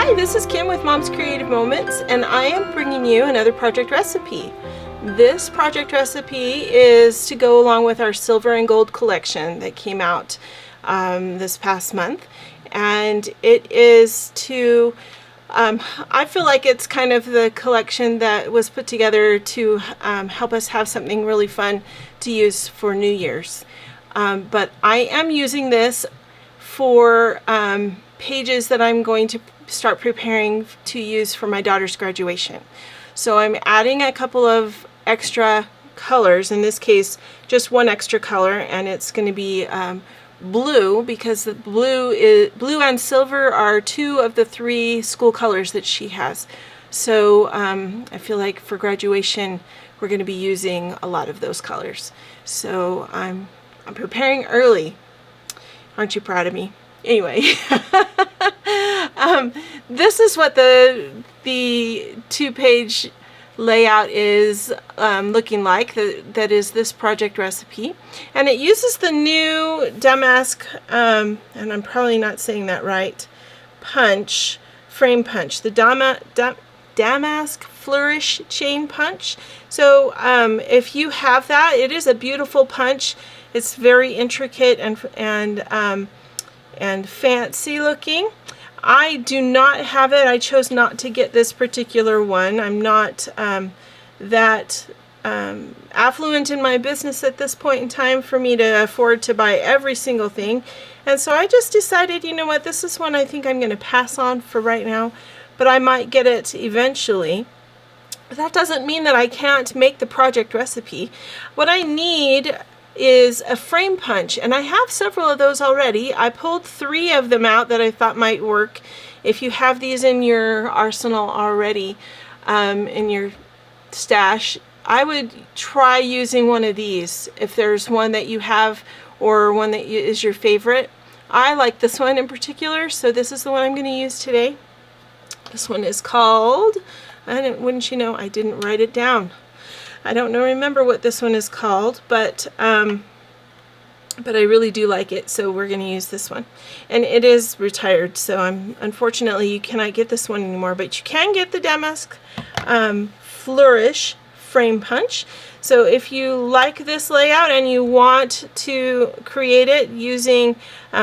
Hi, this is Kim with Mom's Creative Moments, and I am bringing you another project recipe. This project recipe is to go along with our silver and gold collection that came out this past month, and it is to I feel like it's kind of the collection that was put together to help us have something really fun to use for New Year's. But I am using this for pages that I'm going to start preparing to use for my daughter's graduation. So I'm adding a couple of extra colors, in this case just one extra color, and it's going to be blue, because the blue and silver are two of the three school colors that she has. So I feel like for graduation we're going to be using a lot of those colors. So I'm preparing early. Aren't you proud of me? Anyway, this is what the two-page layout is looking like. That is this project recipe, and it uses the new damask, and I'm probably not saying that right, frame punch, the damask flourish chain punch. So if you have that, it is a beautiful punch. It's very intricate and fancy looking. I do not have it. I chose not to get this particular one. I'm not that affluent in my business at this point in time for me to afford to buy every single thing. And so I just decided, you know what, this is one I think I'm going to pass on for right now, but I might get it eventually. But that doesn't mean that I can't make the project recipe. What I need is a frame punch, and I have several of those already. I pulled 3 of them out that I thought might work. If you have these in your arsenal already, in your stash, I would try using one of these if there's one that you have or one that is your favorite. I like this one in particular, so this is the one I'm going to use today. This one is called, wouldn't you know, I didn't write it down. I don't remember what this one is called, but I really do like it, so we're going to use this one. And it is retired, so unfortunately you cannot get this one anymore, but you can get the damask flourish frame punch. So if you like this layout and you want to create it using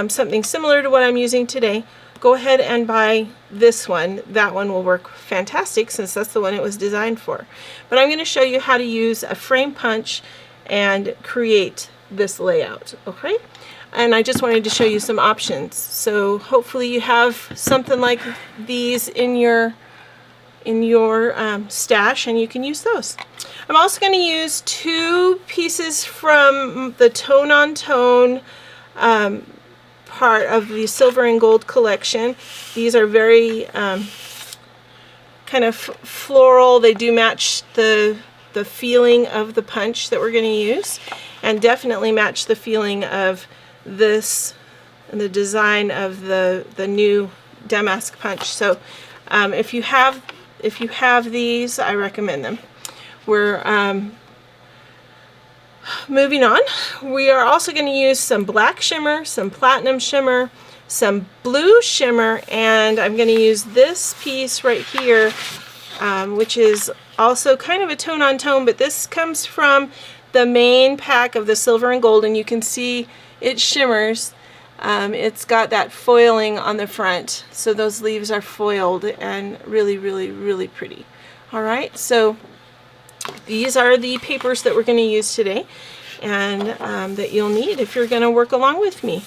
something similar to what I'm using today, go ahead and buy this one. That one will work fantastic since that's the one it was designed for. But I'm going to show you how to use a frame punch and create this layout, okay? And I just wanted to show you some options. So hopefully you have something like these in your stash, and you can use those. I'm also going to use 2 pieces from the Tone on Tone part of the silver and gold collection. These are very kind of floral. They do match the feeling of the punch that we're going to use, and definitely match the feeling of this and the design of the new damask punch. So if you have these, I recommend them. We're moving on. We are also going to use some black shimmer, some platinum shimmer, some blue shimmer, and I'm going to use this piece right here, which is also kind of a tone on tone, but this comes from the main pack of the silver and gold, and you can see it shimmers. It's got that foiling on the front, so those leaves are foiled and really, really, really pretty. Alright, so these are the papers that we're going to use today, and that you'll need if you're going to work along with me.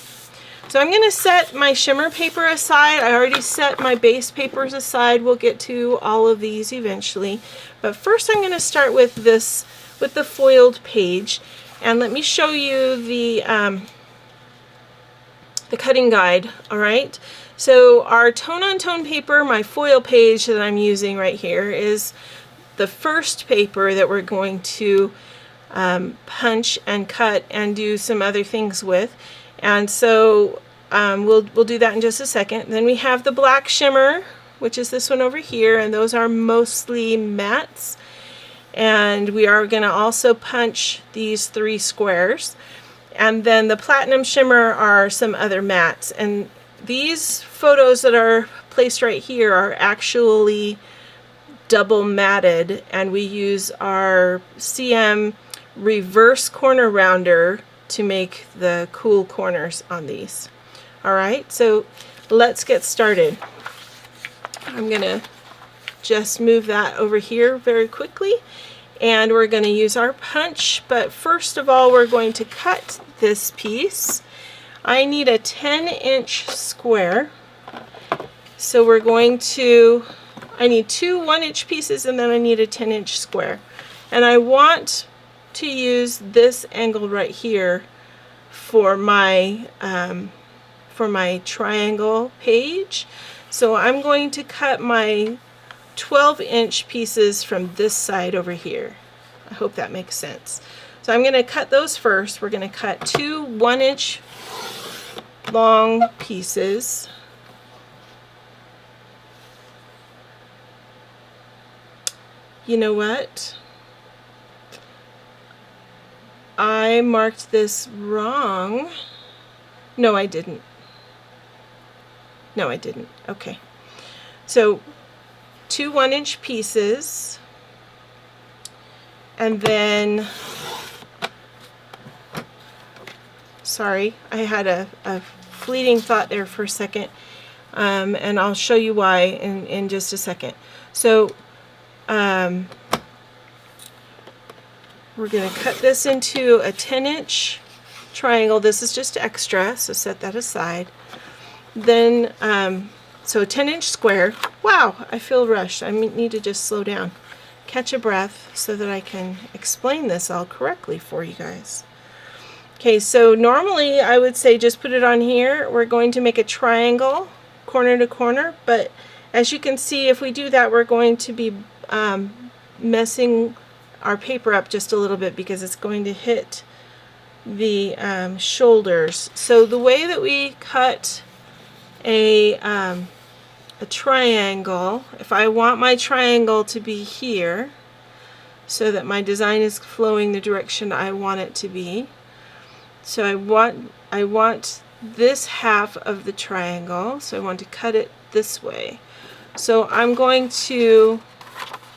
So I'm going to set my shimmer paper aside. I already set my base papers aside. We'll get to all of these eventually. But first I'm going to start with this, with the foiled page. And let me show you the cutting guide, alright? So our Tone on Tone paper, my foil page that I'm using right here, is the first paper that we're going to punch and cut and do some other things with. And so we'll do that in just a second. Then we have the black shimmer, which is this one over here, and those are mostly mattes. And we are going to also punch these 3 squares. And then the platinum shimmer are some other mattes. And these photos that are placed right here are actually double matted, and we use our CM reverse corner rounder to make the cool corners on these. Alright, so let's get started. I'm going to just move that over here very quickly, and we're going to use our punch, but first of all we're going to cut this piece. I need a 10-inch square, so we're going to, I need two 1-inch pieces, and then I need a 10-inch square, and I want to use this angle right here for my triangle page. So I'm going to cut my 12-inch pieces from this side over here. I hope that makes sense. So I'm going to cut those first. We're going to cut two 1-inch long pieces. You know what? I marked this wrong. No, I didn't. No, I didn't. Okay. So two 1-inch pieces, and then, sorry, I had a fleeting thought there for a second, and I'll show you why in just a second. So we're going to cut this into a 10-inch triangle. This is just extra, so set that aside. Then, so a 10-inch square. Wow, I feel rushed. I need to just slow down, catch a breath, so that I can explain this all correctly for you guys. Okay, so normally I would say just put it on here. We're going to make a triangle, corner to corner, but as you can see, if we do that, we're going to be messing our paper up just a little bit because it's going to hit the shoulders. So the way that we cut a triangle, if I want my triangle to be here so that my design is flowing the direction I want it to be, so I want this half of the triangle, so I want to cut it this way. So I'm going to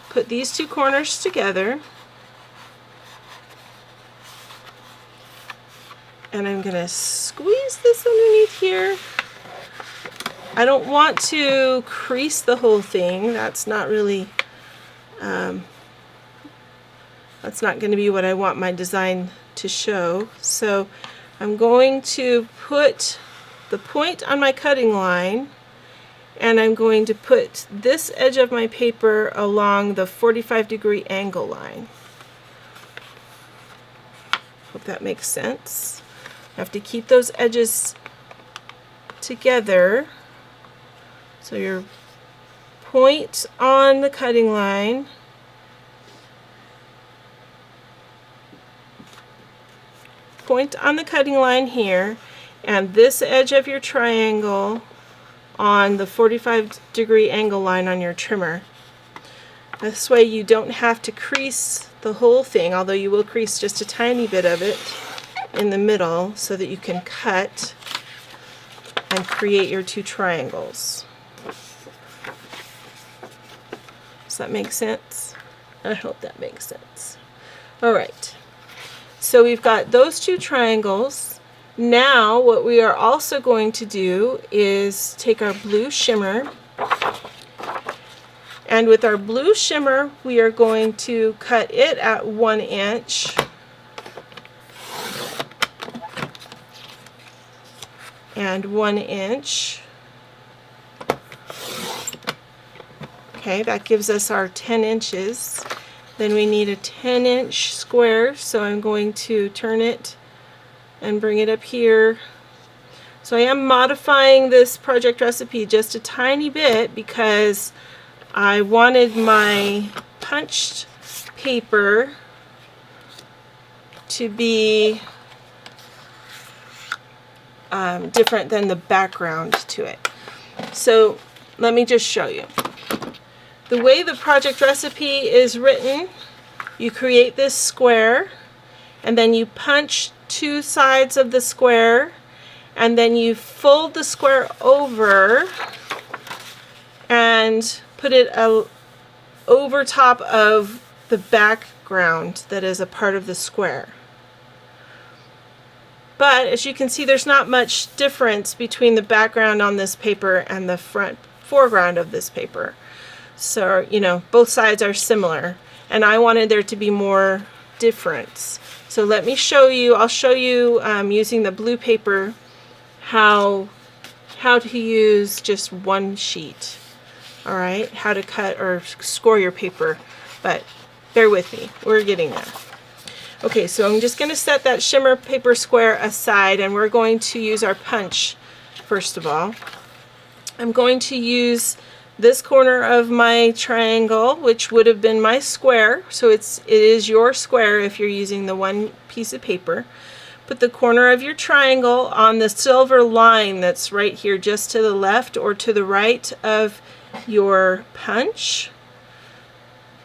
put these two corners together, and I'm going to squeeze this underneath here. I don't want to crease the whole thing. That's not really, that's not going to be what I want my design to show. So I'm going to put the point on my cutting line, and I'm going to put this edge of my paper along the 45-degree angle line. Hope that makes sense. I have to keep those edges together. So your point on the cutting line, here, and this edge of your triangle on the 45-degree angle line on your trimmer. This way you don't have to crease the whole thing, although you will crease just a tiny bit of it in the middle so that you can cut and create your two triangles. Does that make sense? I hope that makes sense. Alright, so we've got those two triangles. Now what we are also going to do is take our blue shimmer, and with our blue shimmer we are going to cut it at 1 inch and 1 inch. Okay, that gives us our 10 inches. Then we need a 10-inch square, so I'm going to turn it and bring it up here. So I am modifying this project recipe just a tiny bit because I wanted my punched paper to be different than the background to it. So let me just show you. The way the project recipe is written, you create this square, and then you punch two sides of the square, and then you fold the square over, and put it over top of the background that is a part of the square. But as you can see, there's not much difference between the background on this paper and the foreground of this paper. So, you know, both sides are similar, and I wanted there to be more difference. So let me show you, I'll show you using the blue paper how to use just one sheet. All right, how to cut or score your paper, but bear with me, we're getting there. Okay, so I'm just going to set that shimmer paper square aside, and we're going to use our punch first of all. I'm going to use this corner of my triangle, which would have been my square, so it is your square if you're using the one piece of paper. Put the corner of your triangle on the silver line that's right here, just to the left or to the right of your punch.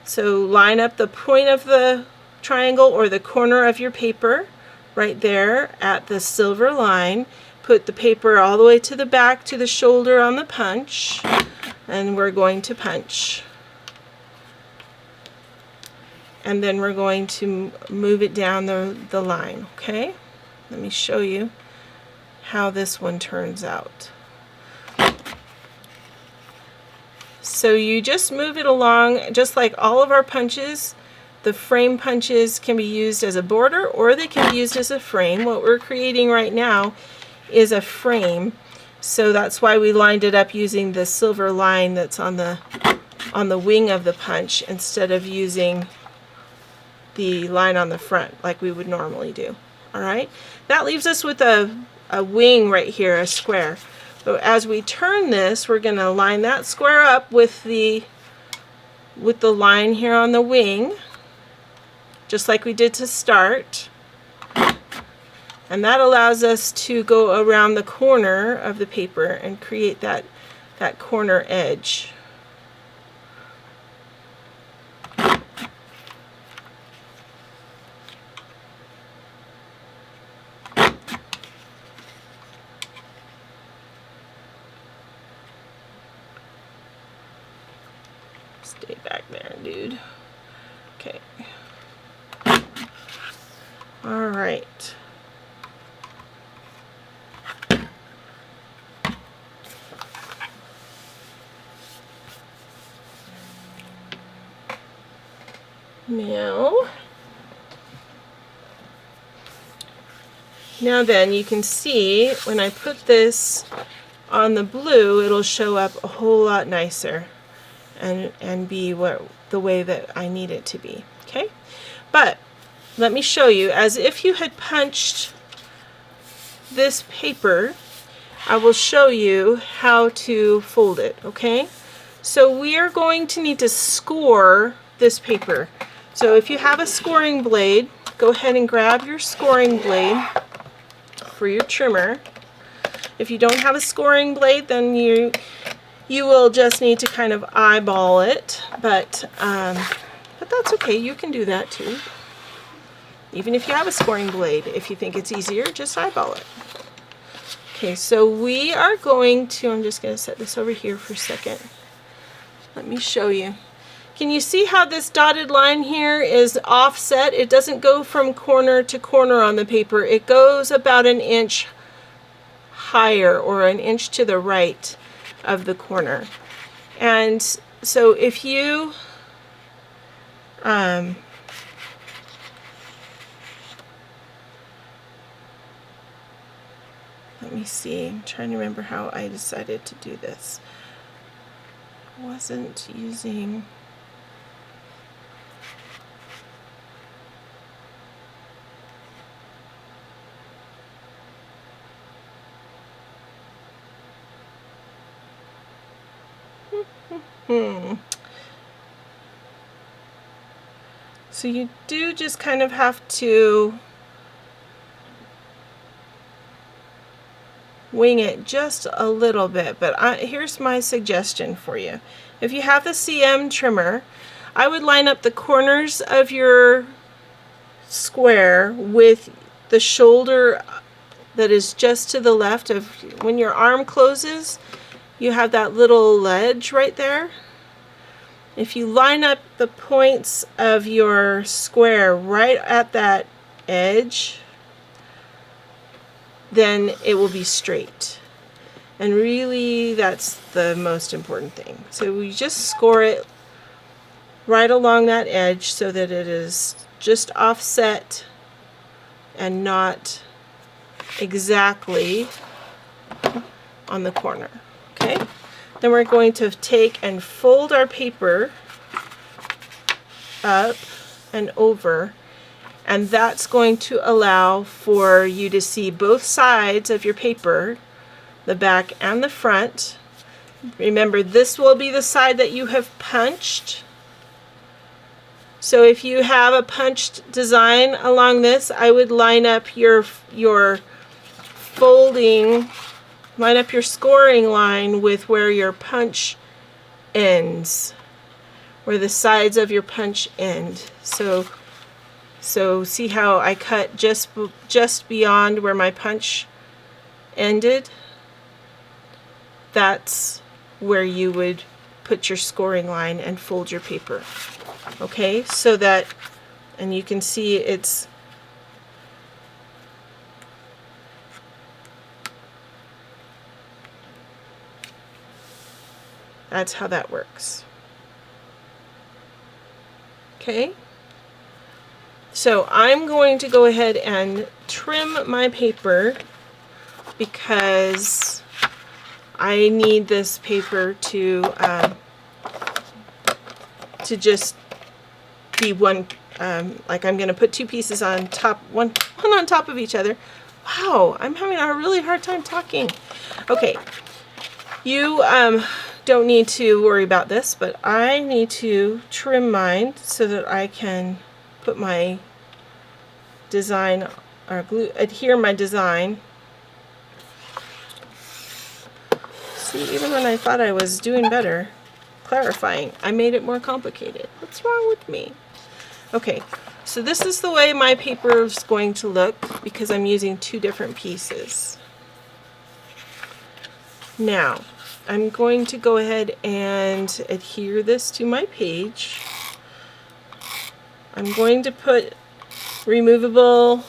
So line up the point of the triangle or the corner of your paper right there at the silver line. Put the paper all the way to the back to the shoulder on the punch, and we're going to punch. And then we're going to move it down the line, okay? Let me show you how this one turns out. So you just move it along, just like all of our punches. The frame punches can be used as a border or they can be used as a frame. What we're creating right now is a frame, so that's why we lined it up using the silver line that's on the wing of the punch instead of using the line on the front like we would normally do. All right, that leaves us with a wing right here, a square. So as we turn this, we're going to line that square up with the line here on the wing, just like we did to start. And that allows us to go around the corner of the paper and create that corner edge. Stay back there, dude. Okay. All right. Now then, you can see when I put this on the blue, it'll show up a whole lot nicer and be the way that I need it to be. Okay, but let me show you, as if you had punched this paper, I will show you how to fold it. Okay, so we are going to need to score this paper. So if you have a scoring blade, go ahead and grab your scoring blade for your trimmer. If you don't have a scoring blade, then you will just need to kind of eyeball it, but that's okay. You can do that too. Even if you have a scoring blade, if you think it's easier, just eyeball it. Okay, so we are going to, I'm just going to set this over here for a second. Let me show you. Can you see how this dotted line here is offset? It doesn't go from corner to corner on the paper. It goes about an inch higher or an inch to the right of the corner. And so if you let me see, I'm trying to remember how I decided to do this. I wasn't using So you do just kind of have to wing it just a little bit, but here's my suggestion for you. If you have the CM trimmer, I would line up the corners of your square with the shoulder that is just to the left of when your arm closes. you have that little ledge right there. If you line up the points of your square right at that edge, then it will be straight. And really, that's the most important thing. So we just score it right along that edge so that it is just offset and not exactly on the corner. Okay? Then we're going to take and fold our paper up and over, and that's going to allow for you to see both sides of your paper, the back and the front. Remember, this will be the side that you have punched. So if you have a punched design along this, I would line up your folding, line up your scoring line with where your punch ends, where the sides of your punch end. So see how I cut just beyond where my punch ended? That's where you would put your scoring line and fold your paper. Okay, so that, and you can see that's how that works. Okay, so I'm going to go ahead and trim my paper because I need this paper to just be one, like I'm going to put two pieces on top, one on top of each other. Wow, I'm having a really hard time talking. Okay, you don't need to worry about this, but I need to trim mine so that I can put my design, or adhere my design. See, even when I thought I was doing better, clarifying, I made it more complicated. What's wrong with me? Okay, so this is the way my paper is going to look because I'm using two different pieces. Now, I'm going to go ahead and adhere this to my page. I'm going to put removable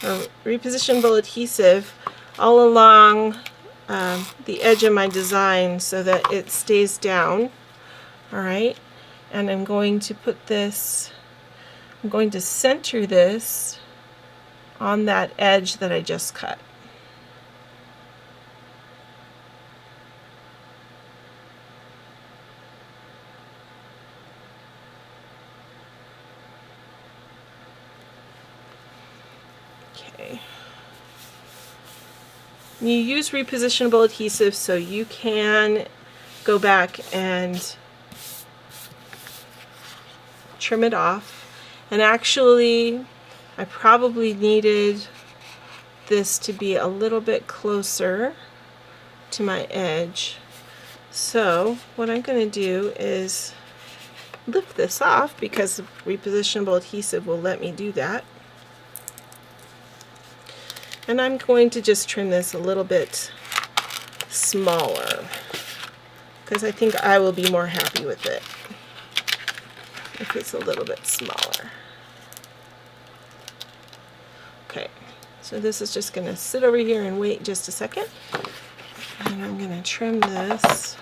or repositionable adhesive all along the edge of my design so that it stays down. Alright, and I'm going to put this, I'm going to center this on that edge that I just cut. Okay. You use repositionable adhesive so you can go back and trim it off. And actually, I probably needed this to be a little bit closer to my edge. So what I'm going to do is lift this off because repositionable adhesive will let me do that. And I'm going to just trim this a little bit smaller because I think I will be more happy with it if it's a little bit smaller. Okay, so this is just going to sit over here and wait just a second. And I'm going to trim this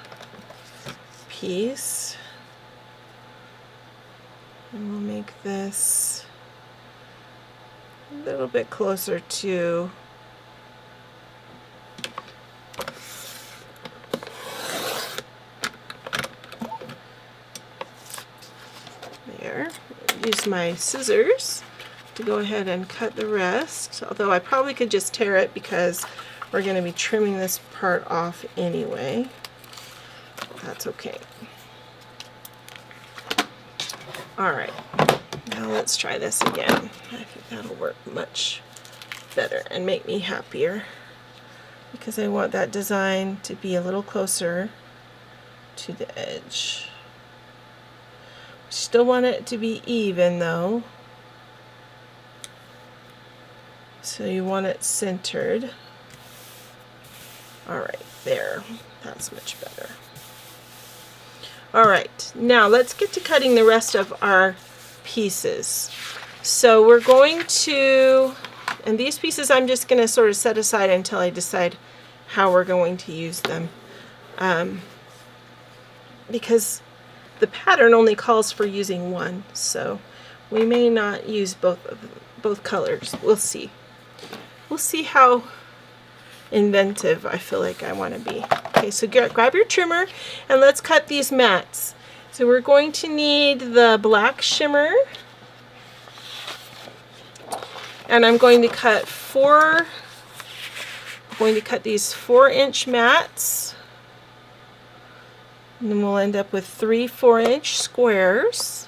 piece. And we'll make this a little bit closer to there. Use my scissors to go ahead and cut the rest, although I probably could just tear it because we're going to be trimming this part off anyway. That's okay. Alright, now let's try this again. I think that'll work much better and make me happier because I want that design to be a little closer to the edge. Still want it to be even though, so you want it centered. All right, there. That's much better. All right, now let's get to cutting the rest of our pieces. So we're going to, and these pieces I'm just going to sort of set aside until I decide how we're going to use them. Because the pattern only calls for using one, so we may not use both colors. We'll see. We'll see how inventive I feel like I want to be. Okay, so grab your trimmer and let's cut these mats. So we're going to need the black shimmer, and I'm going to cut these 4-inch mats, and then we'll end up with 3 4-inch squares.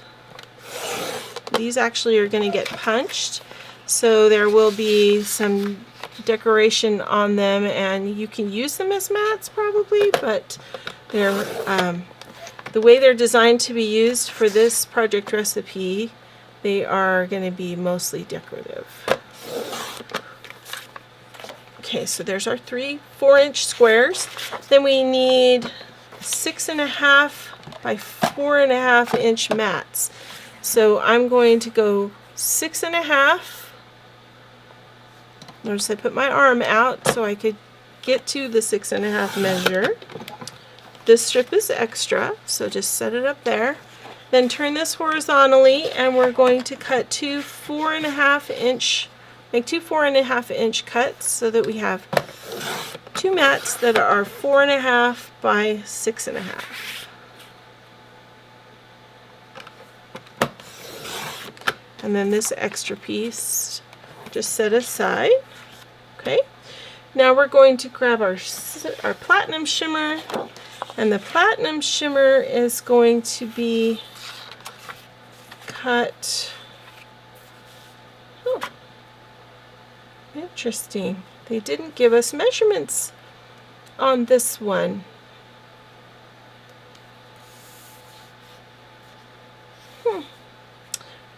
These actually are going to get punched, so there will be some decoration on them, and you can use them as mats probably, but they're the way they're designed to be used for this project recipe, they are going to be mostly decorative. Okay, so there's our 3 4-inch squares. Then we need 6.5 by 4.5 inch mats. So I'm going to go 6.5. Notice I put my arm out so I could get to the 6.5 measure. This strip is extra, so just set it up there. Then turn this horizontally, and we're going to cut make two 4.5 inch cuts so that we have 2 mats that are 4.5 by 6.5. And then this extra piece just set aside. Okay. Now we're going to grab our platinum shimmer, and the platinum shimmer is going to be cut. Oh, interesting. They didn't give us measurements on this one.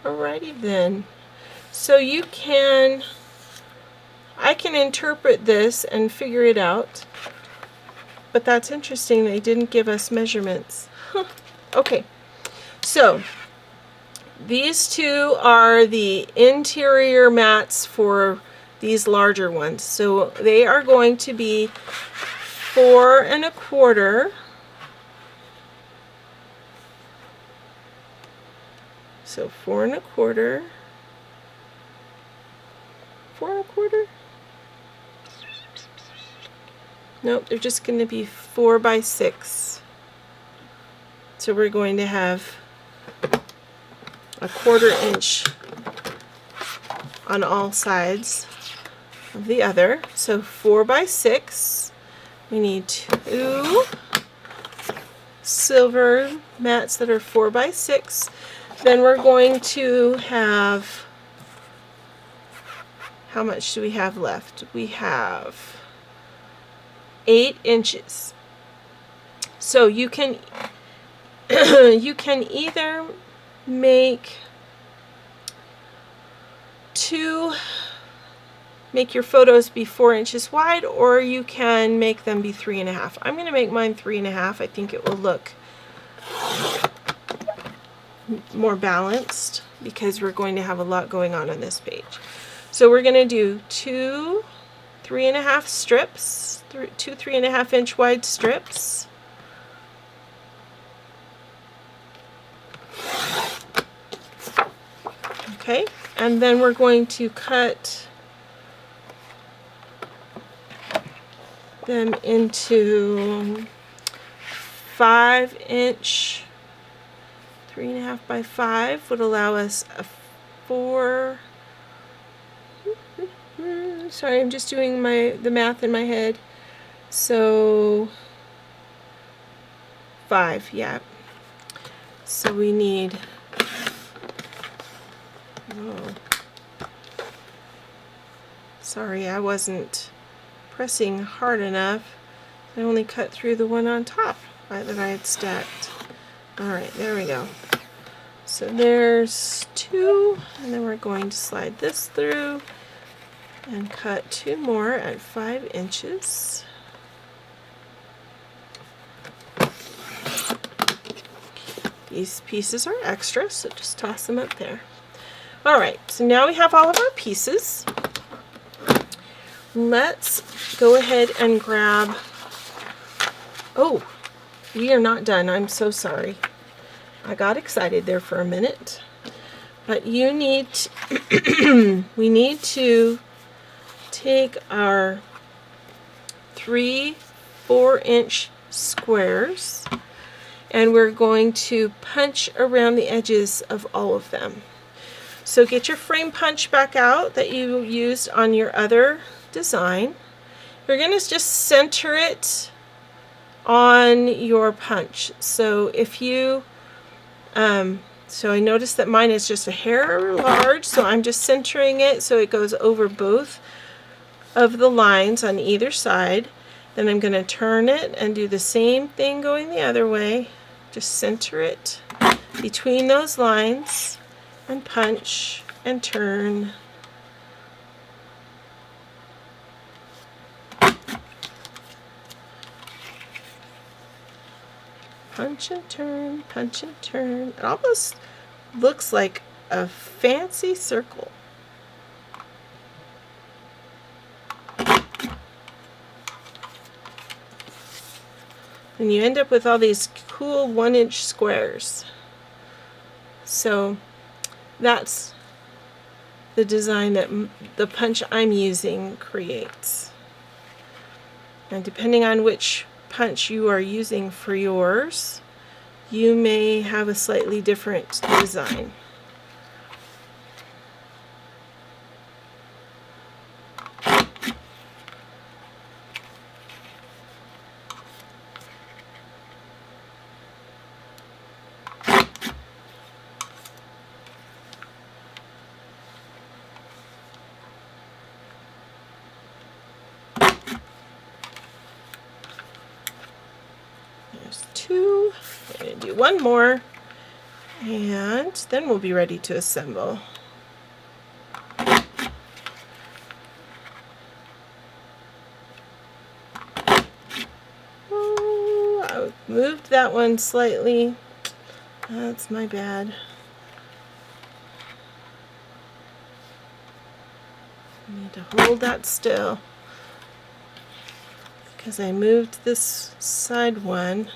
Alrighty then. So I can interpret this and figure it out, but that's interesting. They didn't give us measurements. Okay, so these two are the interior mats for these larger ones. So they are going to be 4 1/4. So 4 1/4. 4 1/4. Nope, they're just going to be 4 by 6. So we're going to have a 1/4 inch on all sides of the other. So 4 by 6. We need 2 silver mats that are 4 by 6. Then we're going to have, how much do we have left? We have 8 inches. So you can you can either make your photos be 4 inches wide, or you can make them be 3.5. I'm going to make mine 3.5. I think it will look more balanced because we're going to have a lot going on this page. So we're going to do 2 3.5 strips, 2 3.5 inch wide strips. Okay, and then we're going to cut them into 5 inch. 3.5 by 5 would allow us a 4. Sorry, I'm just doing the math in my head. So 5, yeah. So we need. Oh, sorry, I wasn't pressing hard enough. I only cut through the one on top that I had stacked. Alright, there we go. So there's 2, and then we're going to slide this through and cut 2 more at 5 inches. These pieces are extra, so just toss them up there. All right, so now we have all of our pieces. Let's go ahead and grab, oh, we are not done. I'm so sorry. I got excited there for a minute. But you need to we need to take our 3 4-inch squares, and we're going to punch around the edges of all of them. So get your frame punch back out that you used on your other design. You're going to just center it on your punch. So if you so I noticed that mine is just a hair large, so I'm just centering it so it goes over both of the lines on either side. Then I'm going to turn it and do the same thing going the other way. Just center it between those lines and punch and turn. Punch and turn, punch and turn. It almost looks like a fancy circle. And you end up with all these cool 1-inch squares. So that's the design that the punch I'm using creates. And depending on which punch you are using for yours, you may have a slightly different design. There's 2. I'm going to do 1 more, and then we'll be ready to assemble. Oh, I moved that one slightly. That's my bad. I need to hold that still, because I moved this side one.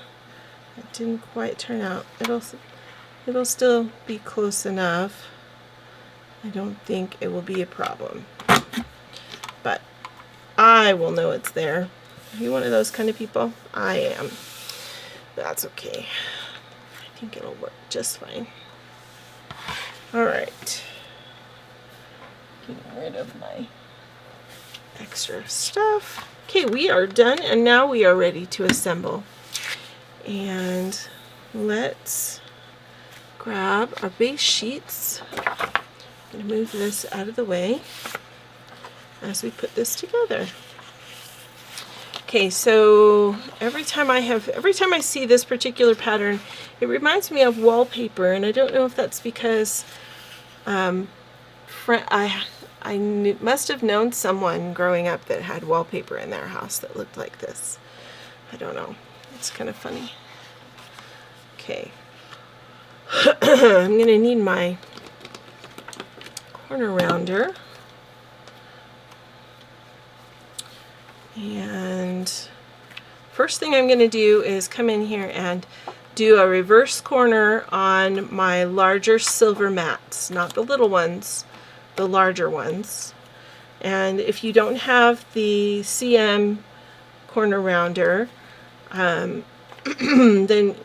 It didn't quite turn out. It'll still be close enough. I don't think it will be a problem, but I will know it's there. Are you one of those kind of people? I am. That's okay. I think it'll work just fine. All right. Getting rid of my extra stuff. Okay, we are done, and now we are ready to assemble. And let's grab our base sheets. I'm going to move this out of the way as we put this together. Okay, so every time I see this particular pattern, it reminds me of wallpaper, and I don't know if that's because I must have known someone growing up that had wallpaper in their house that looked like this. I don't know. It's kind of funny. Okay. I'm going to need my corner rounder. And first thing I'm going to do is come in here and do a reverse corner on my larger silver mats, not the little ones, the larger ones. And if you don't have the CM corner rounder, then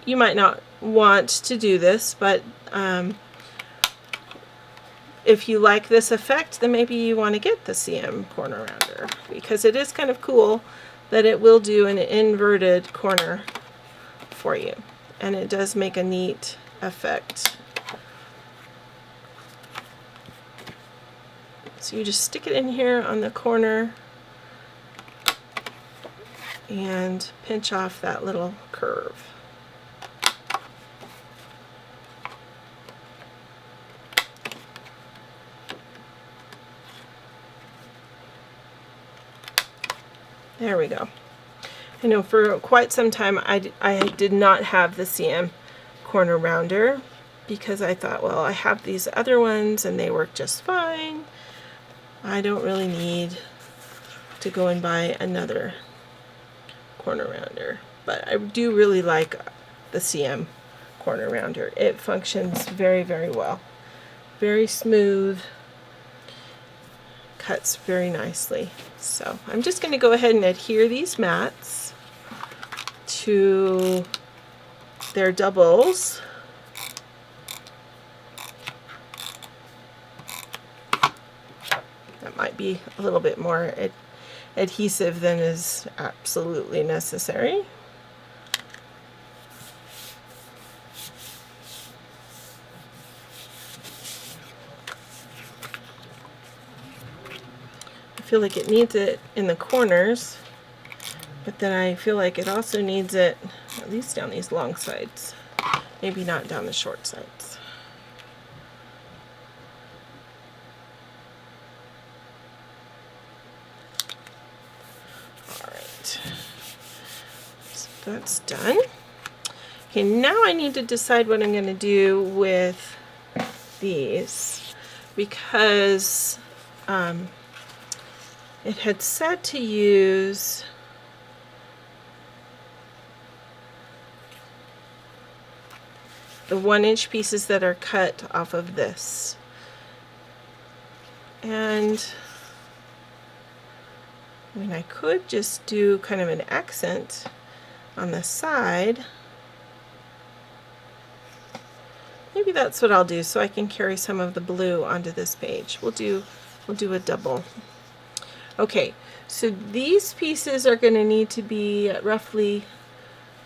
you might not want to do this, but if you like this effect, then maybe you want to get the CM corner rounder, because it is kind of cool that it will do an inverted corner for you, and it does make a neat effect. So you just stick it in here on the corner and pinch off that little curve. There we go. I know for quite some time I did not have the CM corner rounder because I thought, well, I have these other ones and they work just fine. I don't really need to go and buy another corner rounder, but I do really like the CM corner rounder. It functions very, very well. Very smooth, cuts very nicely. So I'm just going to go ahead and adhere these mats to their doubles. That might be a little bit more adhesive than is absolutely necessary. I feel like it needs it in the corners, but then I feel like it also needs it at least down these long sides, maybe not down the short sides. Alright, so that's done. Okay, now I need to decide what I'm going to do with these, because it had said to use the 1-inch pieces that are cut off of this. And I mean, I could just do kind of an accent on the side. Maybe that's what I'll do, so I can carry some of the blue onto this page. We'll do a double. Okay, so these pieces are going to need to be roughly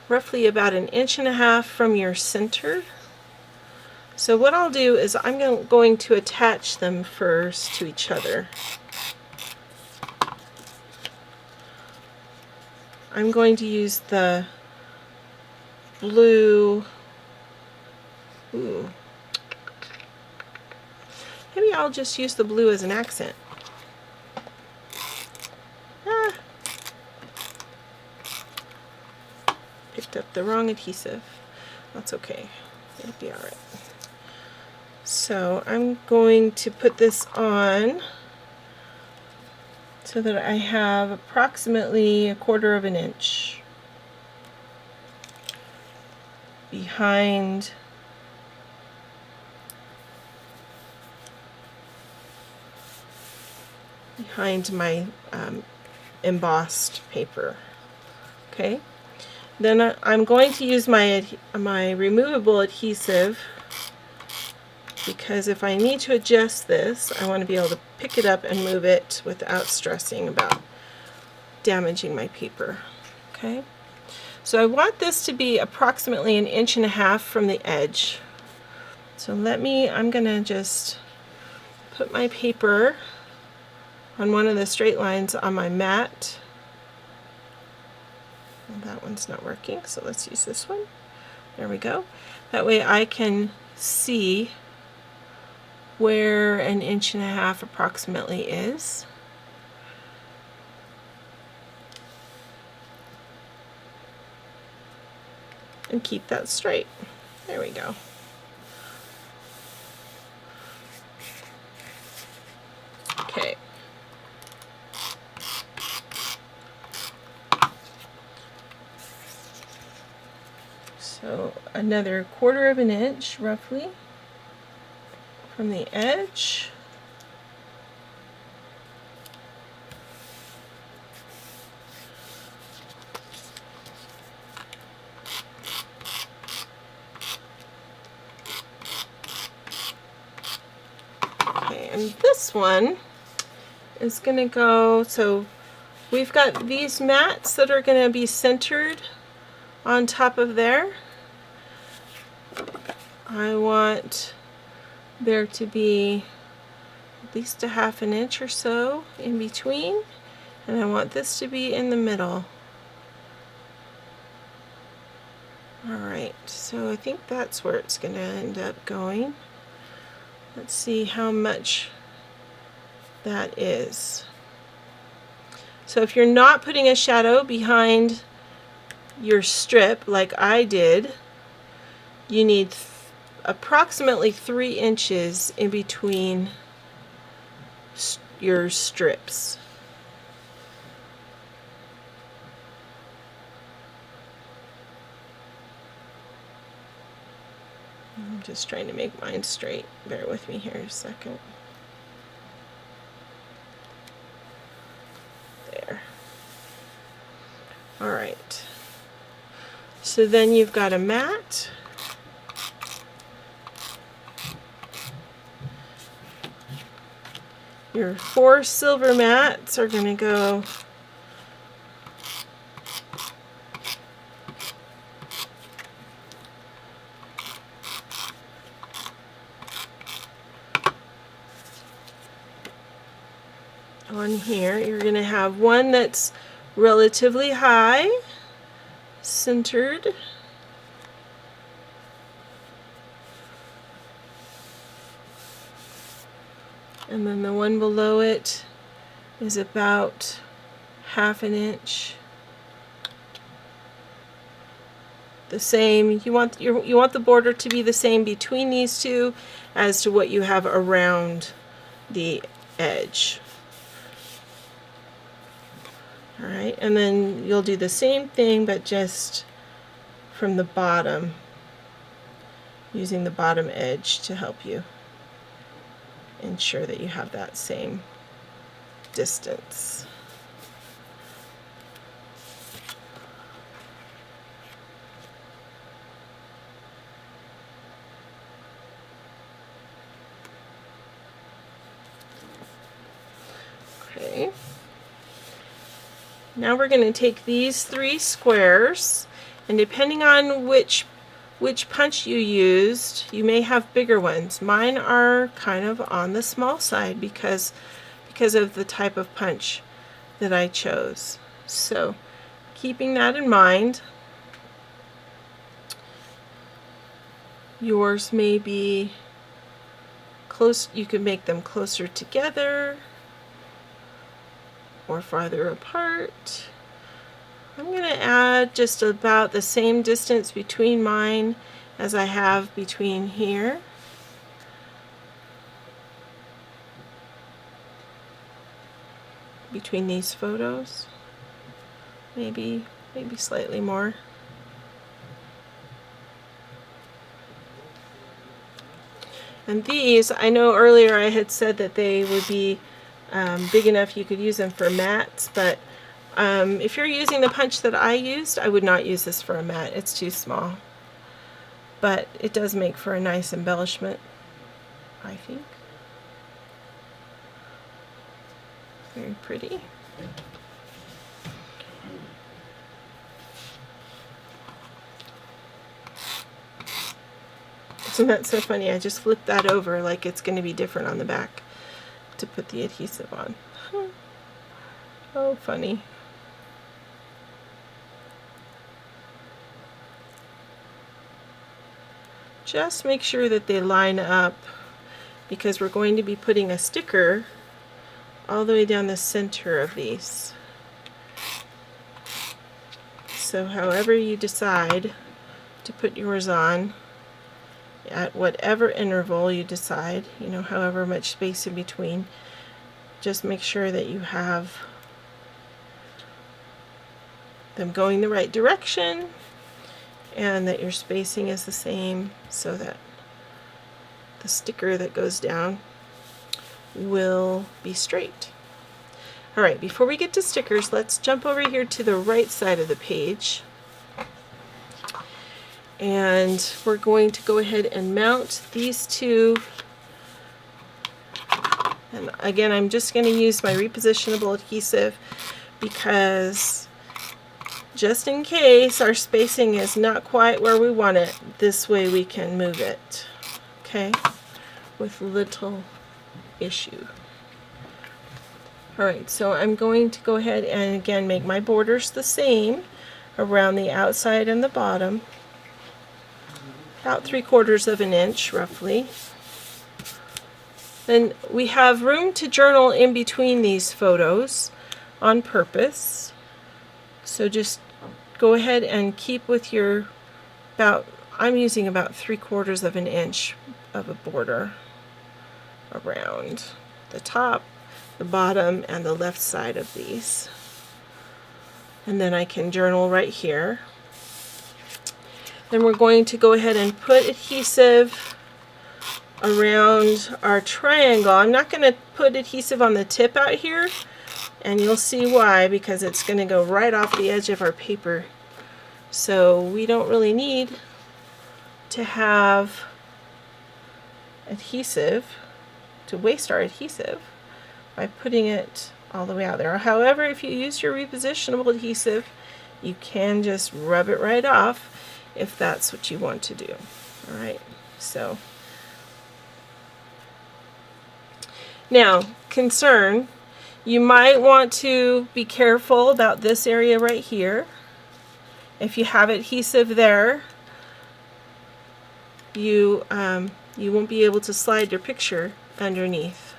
about 1.5 inches from your center. So what I'll do is I'm going to attach them first to each other. I'm going to use the blue. Ooh. Maybe I'll just use the blue as an accent. Picked up the wrong adhesive. That's okay. It'll be alright. So I'm going to put this on so that I have approximately 1/4 inch behind my embossed paper. Okay. Then I'm going to use my removable adhesive, because if I need to adjust this, I want to be able to pick it up and move it without stressing about damaging my paper. Okay, so I want this to be approximately 1.5 inches from the edge. So I'm going to just put my paper on one of the straight lines on my mat. Well, that one's not working, so let's use this one. There we go. That way I can see where 1.5 inches approximately is. And keep that straight. There we go. Okay. So another 1/4 inch roughly from the edge. Okay, and this one is going to go, so we've got these mats that are going to be centered on top of there. I want there to be at least 1/2 inch or so in between, and I want this to be in the middle. Alright, so I think that's where it's going to end up going. Let's see how much that is. So if you're not putting a shadow behind your strip like I did, you need approximately 3 inches in between your strips. I'm just trying to make mine straight. Bear with me here a second. There. All right. So then you've got a mat. Your 4 silver mats are going to go on here. You're going to have one that's relatively high, centered. And then the one below it is about 1/2 inch. The same. You want the border to be the same between these two as to what you have around the edge. All right, and then you'll do the same thing, but just from the bottom, using the bottom edge to help you ensure that you have that same distance. Okay. Now we're going to take these 3 squares, and depending on which punch you used, you may have bigger ones. Mine are kind of on the small side because of the type of punch that I chose. So keeping that in mind, yours may be close. You can make them closer together or farther apart. I'm going to add just about the same distance between mine as I have between here. Between these photos. Maybe slightly more. And these, I know earlier I had said that they would be big enough you could use them for mats, but if you're using the punch that I used, I would not use this for a mat. It's too small. But it does make for a nice embellishment, I think. Very pretty. Isn't that so funny? I just flipped that over like it's going to be different on the back to put the adhesive on. Oh, funny. Just make sure that they line up, because we're going to be putting a sticker all the way down the center of these. So however you decide to put yours on, at whatever interval you decide, you know, however much space in between, just make sure that you have them going the right direction and that your spacing is the same so that the sticker that goes down will be straight. Alright, before we get to stickers, let's jump over here to the right side of the page. And we're going to go ahead and mount these two. And again, I'm just going to use my repositionable adhesive because just in case our spacing is not quite where we want it, this way we can move it, okay, with little issue. Alright, so I'm going to go ahead and again make my borders the same around the outside and the bottom, about 3/4 of an inch roughly. Then we have room to journal in between these photos on purpose. So just go ahead and keep with your about I'm using about 3/4 of an inch of a border around the top, the bottom, and the left side of these. And then I can journal right here. Then we're going to go ahead and put adhesive around our triangle. I'm not going to put adhesive on the tip out here, and you'll see why, because it's going to go right off the edge of our paper. So we don't really need to have adhesive, to waste our adhesive by putting it all the way out there. However, if you use your repositionable adhesive, you can just rub it right off if that's what you want to do. All right, so now concern, you might want to be careful about this area right here. If you have adhesive there, you won't be able to slide your picture underneath.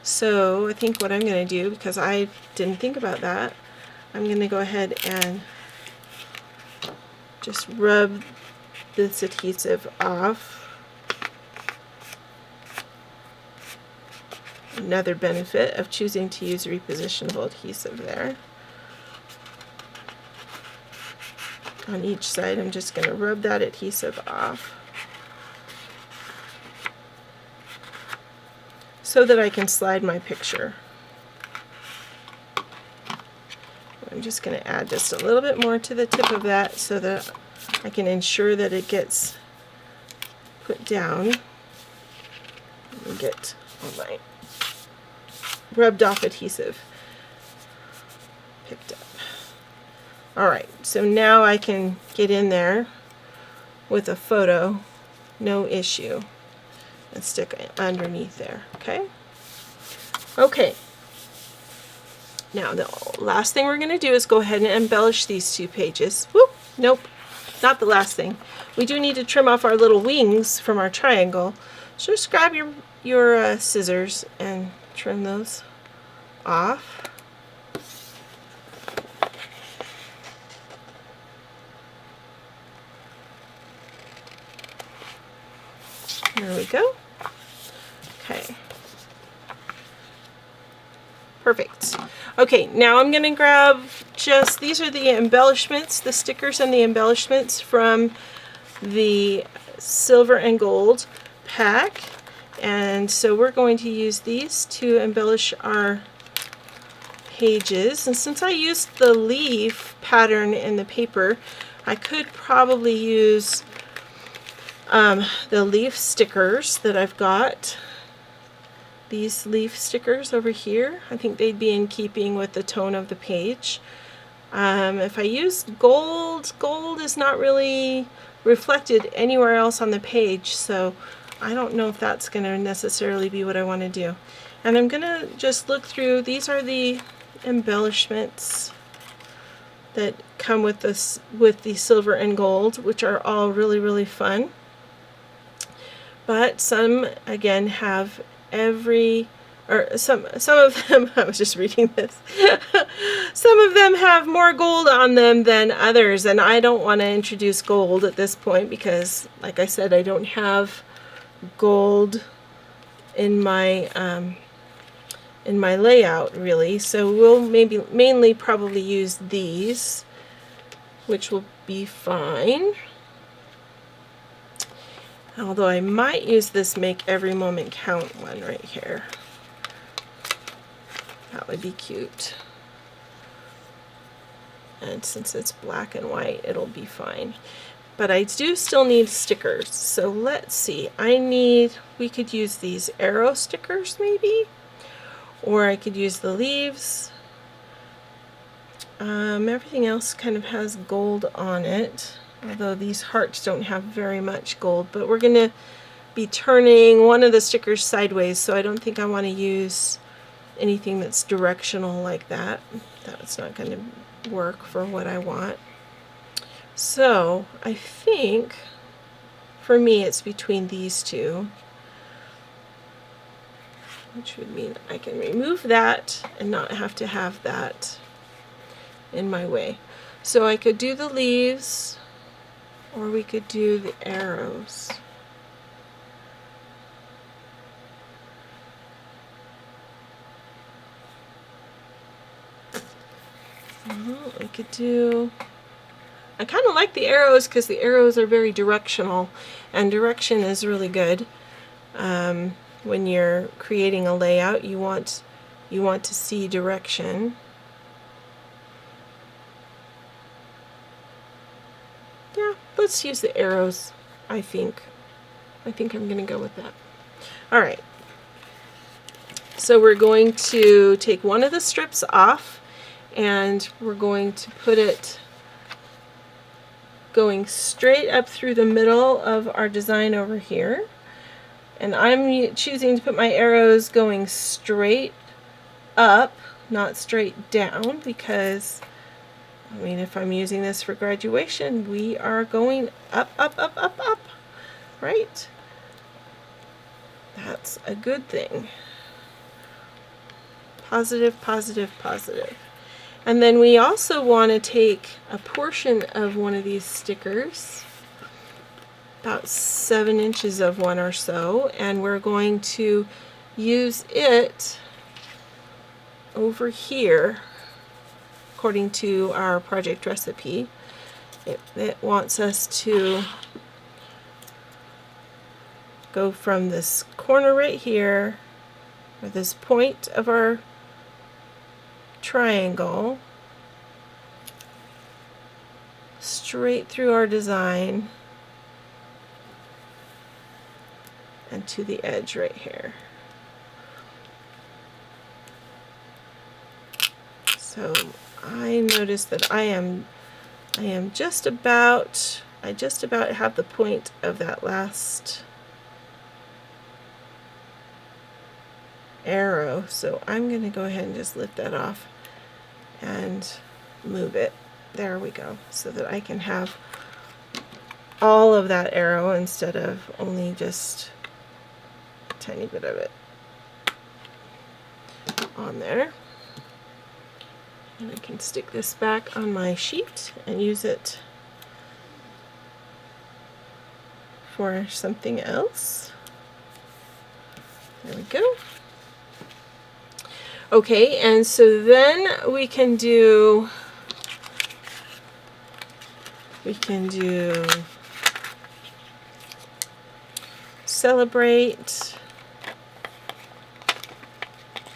So I think what I'm going to do, because I didn't think about that, I'm going to go ahead and just rub this adhesive off. Another benefit of choosing to use repositionable adhesive there. On each side, I'm just going to rub that adhesive off so that I can slide my picture. I'm just going to add just a little bit more to the tip of that so that I can ensure that it gets put down and get all my rubbed off adhesive picked up. Alright, so now I can get in there with a photo, no issue, and stick it underneath there, okay? Okay, now the last thing we're going to do is go ahead and embellish these 2 pages. Whoop, nope, not the last thing. We do need to trim off our little wings from our triangle, so just grab your scissors and trim those off. There we go. Okay. Perfect. Okay, now I'm going to grab just, these are the embellishments, the stickers and the embellishments from the silver and gold pack. And so we're going to use these to embellish our pages. And since I used the leaf pattern in the paper, I could probably use the leaf stickers that I've got. These leaf stickers over here, I think they'd be in keeping with the tone of the page. If I used gold, gold is not really reflected anywhere else on the page, so I don't know if that's going to necessarily be what I want to do. And I'm going to just look through, these are the embellishments that come with this, with the silver and gold, which are all really, really fun. But some, again, have some of them, I was just reading this, some of them have more gold on them than others, and I don't want to introduce gold at this point because, like I said, I don't have gold in my layout really, so we'll mainly probably use these, which will be fine. Although I might use this Make Every Moment Count one right here. That would be cute. And since it's black and white, it'll be fine. But I do still need stickers. So let's see. We could use these arrow stickers maybe. Or I could use the leaves. Everything else kind of has gold on it. Although these hearts don't have very much gold, but we're going to be turning one of the stickers sideways, so I don't think I want to use anything that's directional like that. That's not going to work for what I want. So I think for me it's between these two, which would mean I can remove that and not have to have that in my way. So I could do the leaves. Or we could do the arrows. We could do, I kind of like the arrows because the arrows are very directional, and direction is really good. When you're creating a layout, you want to see direction. Yeah, let's use the arrows, I think. I'm going to go with that. All right. So we're going to take one of the strips off, and we're going to put it going straight up through the middle of our design over here. And I'm choosing to put my arrows going straight up, not straight down, because, I mean, if I'm using this for graduation, we are going up, up, up, up, up, right? That's a good thing. Positive, positive, positive. And then we also want to take a portion of one of these stickers, about 7 inches of one or so, and we're going to use it over here according to our project recipe. It wants us to go from this corner right here, or this point of our triangle, straight through our design and to the edge right here. So I notice that I just about have the point of that last arrow, so I'm going to go ahead and just lift that off and move it. There we go, so that I can have all of that arrow instead of only just a tiny bit of it on there. And I can stick this back on my sheet and use it for something else. There we go. Okay, and so then we can do celebrate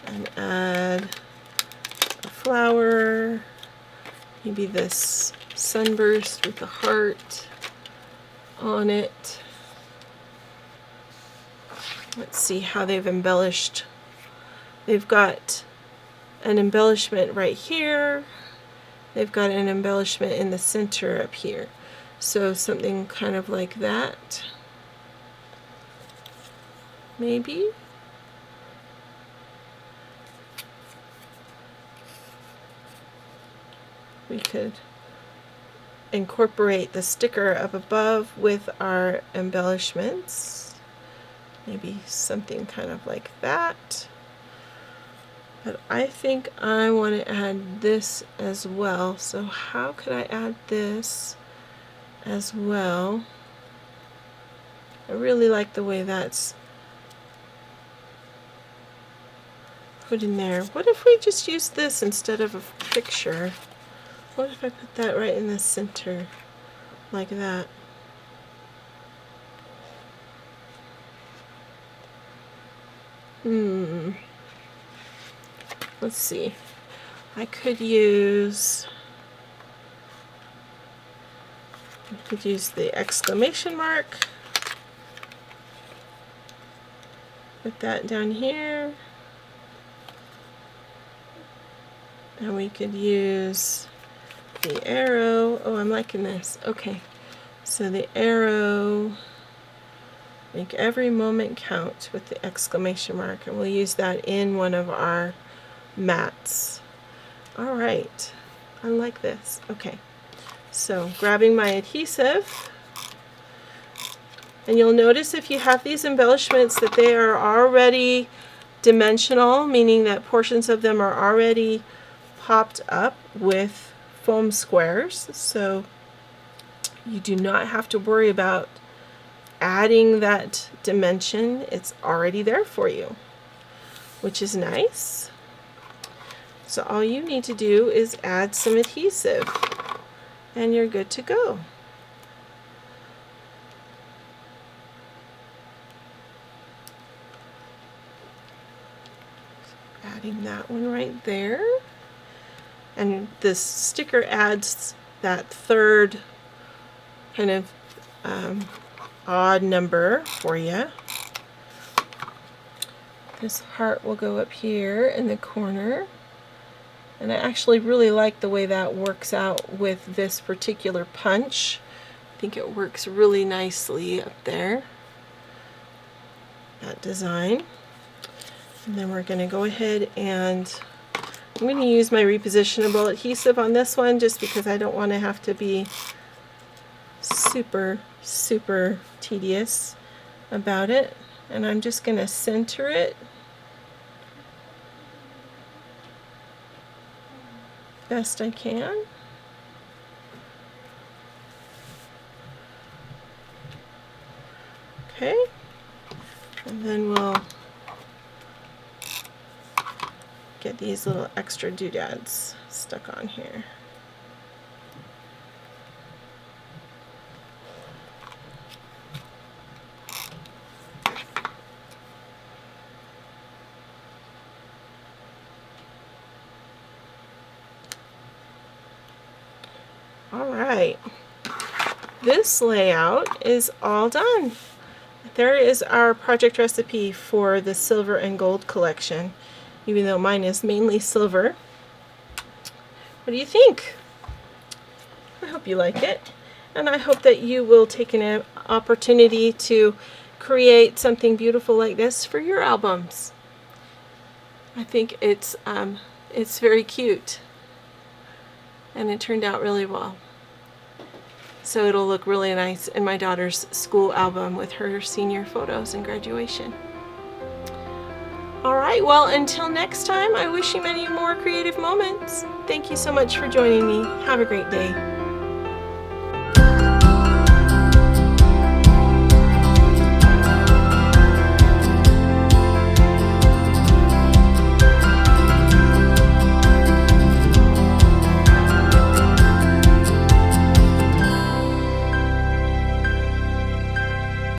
and add a flower, maybe this sunburst with a heart on it. Let's see how they've embellished. They've got an embellishment right here. They've got an embellishment in the center up here. So something kind of like that. Maybe. We could incorporate the sticker up above with our embellishments. Maybe something kind of like that. But I think I want to add this as well. So how could I add this as well? I really like the way that's put in there. What if we just use this instead of a picture? What if I put that right in the center, like that? Let's see. I could use the exclamation mark. Put that down here. And we could use the arrow. Oh, I'm liking this. Okay. So the arrow, make every moment count with the exclamation mark, and we'll use that in one of our mats. All right, I like this. Okay, so grabbing my adhesive, and you'll notice if you have these embellishments that they are already dimensional, meaning that portions of them are already popped up with foam squares. So You do not have to worry about adding that dimension. It's already there for you, which is nice. So all you need to do is add some adhesive and you're good to go. Adding that one right there. And this sticker adds that third kind of odd number for you. This heart will go up here in the corner. And I actually really like the way that works out with this particular punch. I think it works really nicely up there, that design. And then we're going to go ahead and I'm going to use my repositionable adhesive on this one just because I don't want to have to be super tedious about it. And I'm just going to center it best I can. Okay, and then we'll get these little extra doodads stuck on here. All right, this layout is all done. There is our project recipe for the silver and gold collection, even though mine is mainly silver. What do you think? I hope you like it, and I hope that you will take an opportunity to create something beautiful like this for your albums. I think it's very cute, and it turned out really well. So it'll look really nice in my daughter's school album with her senior photos and graduation. All right, well, until next time, I wish you many more creative moments. Thank you so much for joining me. Have a great day.